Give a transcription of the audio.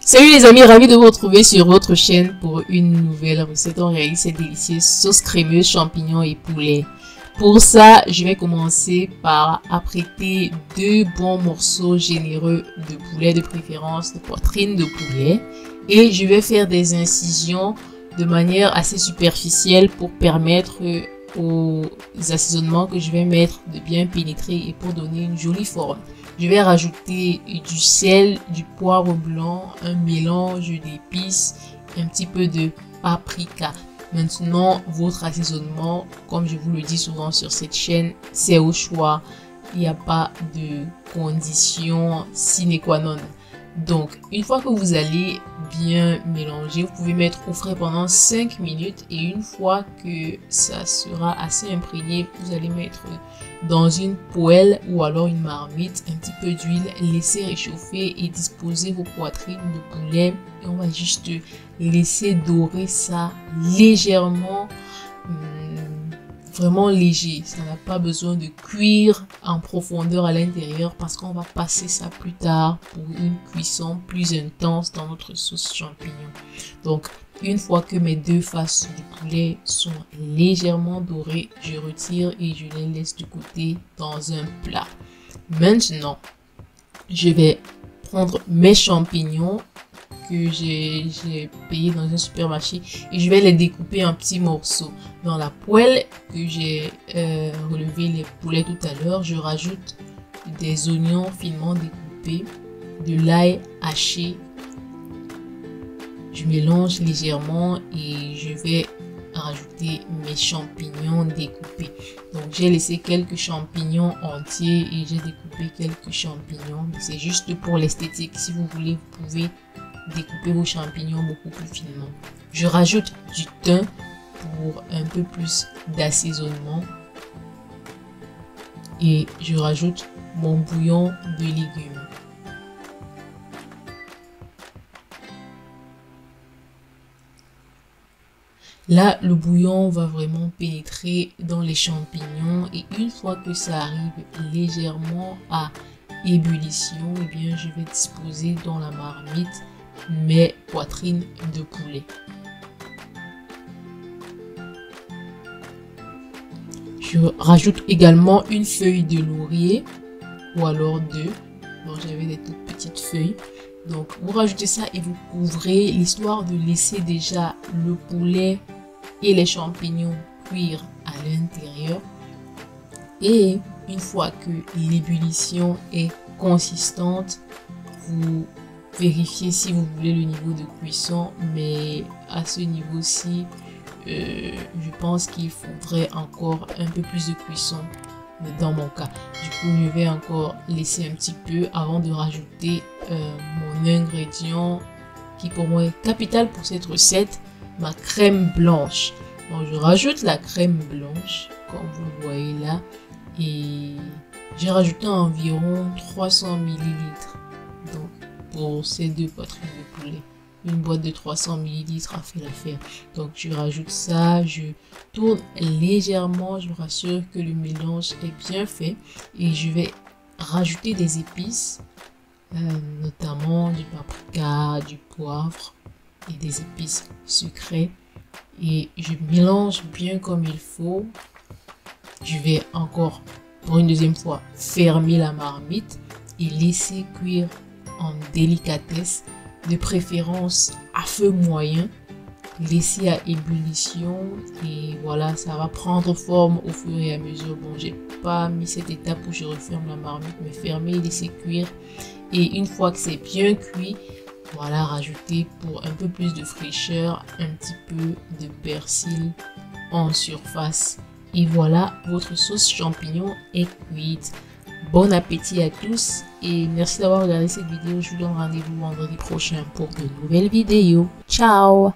Salut les amis, ravi de vous retrouver sur votre chaîne pour une nouvelle recette. On réalise cette délicieuse sauce crémeuse, champignons et poulet. Pour ça, je vais commencer par apprêter 2 bons morceaux généreux de poulet, de préférence de poitrine de poulet. Et je vais faire des incisions de manière assez superficielle pour permettre aux assaisonnements que je vais mettre de bien pénétrer et pour donner une jolie forme. Je vais rajouter du sel, du poivre blanc, un mélange d'épices, un petit peu de paprika. Maintenant, votre assaisonnement, comme je vous le dis souvent sur cette chaîne, c'est au choix. Il n'y a pas de condition sine qua non. Donc, une fois que vous allez bien mélanger, vous pouvez mettre au frais pendant 5 minutes et une fois que ça sera assez imprégné, vous allez mettre dans une poêle ou alors une marmite un petit peu d'huile, laisser réchauffer et disposer vos poitrines de poulet et on va juste laisser dorer ça légèrement. Vraiment léger, ça n'a pas besoin de cuire en profondeur à l'intérieur parce qu'on va passer ça plus tard pour une cuisson plus intense dans notre sauce champignon. Donc une fois que mes 2 faces du poulet sont légèrement dorées, je retire et je les laisse de côté dans un plat. Maintenant, je vais prendre mes champignons que j'ai payé dans un supermarché et je vais les découper en petits morceaux. Dans la poêle que j'ai relevé les poulets tout à l'heure, je rajoute des oignons finement découpés, de l'ail haché. Je mélange légèrement et je vais rajouter mes champignons découpés. Donc j'ai laissé quelques champignons entiers et j'ai découpé quelques champignons. C'est juste pour l'esthétique. Si vous voulez, vous pouvez découper vos champignons beaucoup plus finement. Je rajoute du thym pour un peu plus d'assaisonnement et je rajoute mon bouillon de légumes. Là, le bouillon va vraiment pénétrer dans les champignons et une fois que ça arrive légèrement à ébullition, eh bien, je vais disposer dans la marmite mes poitrines de poulet. Je rajoute également une feuille de laurier ou alors 2. Donc j'avais des toutes petites feuilles. Donc vous rajoutez ça et vous couvrez, l'histoire de laisser déjà le poulet et les champignons cuire à l'intérieur. Et une fois que l'ébullition est consistante, vous vérifiez si vous voulez le niveau de cuisson, mais à ce niveau-ci, je pense qu'il faudrait encore un peu plus de cuisson dans mon cas. Du coup, je vais encore laisser un petit peu avant de rajouter mon ingrédient qui pour moi est capital pour cette recette, ma crème blanche. Donc, je rajoute la crème blanche, comme vous le voyez là, et j'ai rajouté environ 300 ml. Donc, pour ces 2 poitrines de poulet, une boîte de 300 ml a fait l'affaire. Donc je rajoute ça, je tourne légèrement, je me rassure que le mélange est bien fait et je vais rajouter des épices, notamment du paprika, du poivre et des épices sucrées et je mélange bien comme il faut. Je vais encore pour une deuxième fois fermer la marmite et laisser cuire en délicatesse, de préférence à feu moyen, laisser à ébullition et voilà, ça va prendre forme au fur et à mesure. Bon, j'ai pas mis cette étape où je referme la marmite, mais fermer et laisser cuire et une fois que c'est bien cuit, voilà, rajouter pour un peu plus de fraîcheur un petit peu de persil en surface et voilà, votre sauce champignon est cuite. Bon appétit à tous et merci d'avoir regardé cette vidéo. Je vous donne rendez-vous vendredi prochain pour de nouvelles vidéos. Ciao!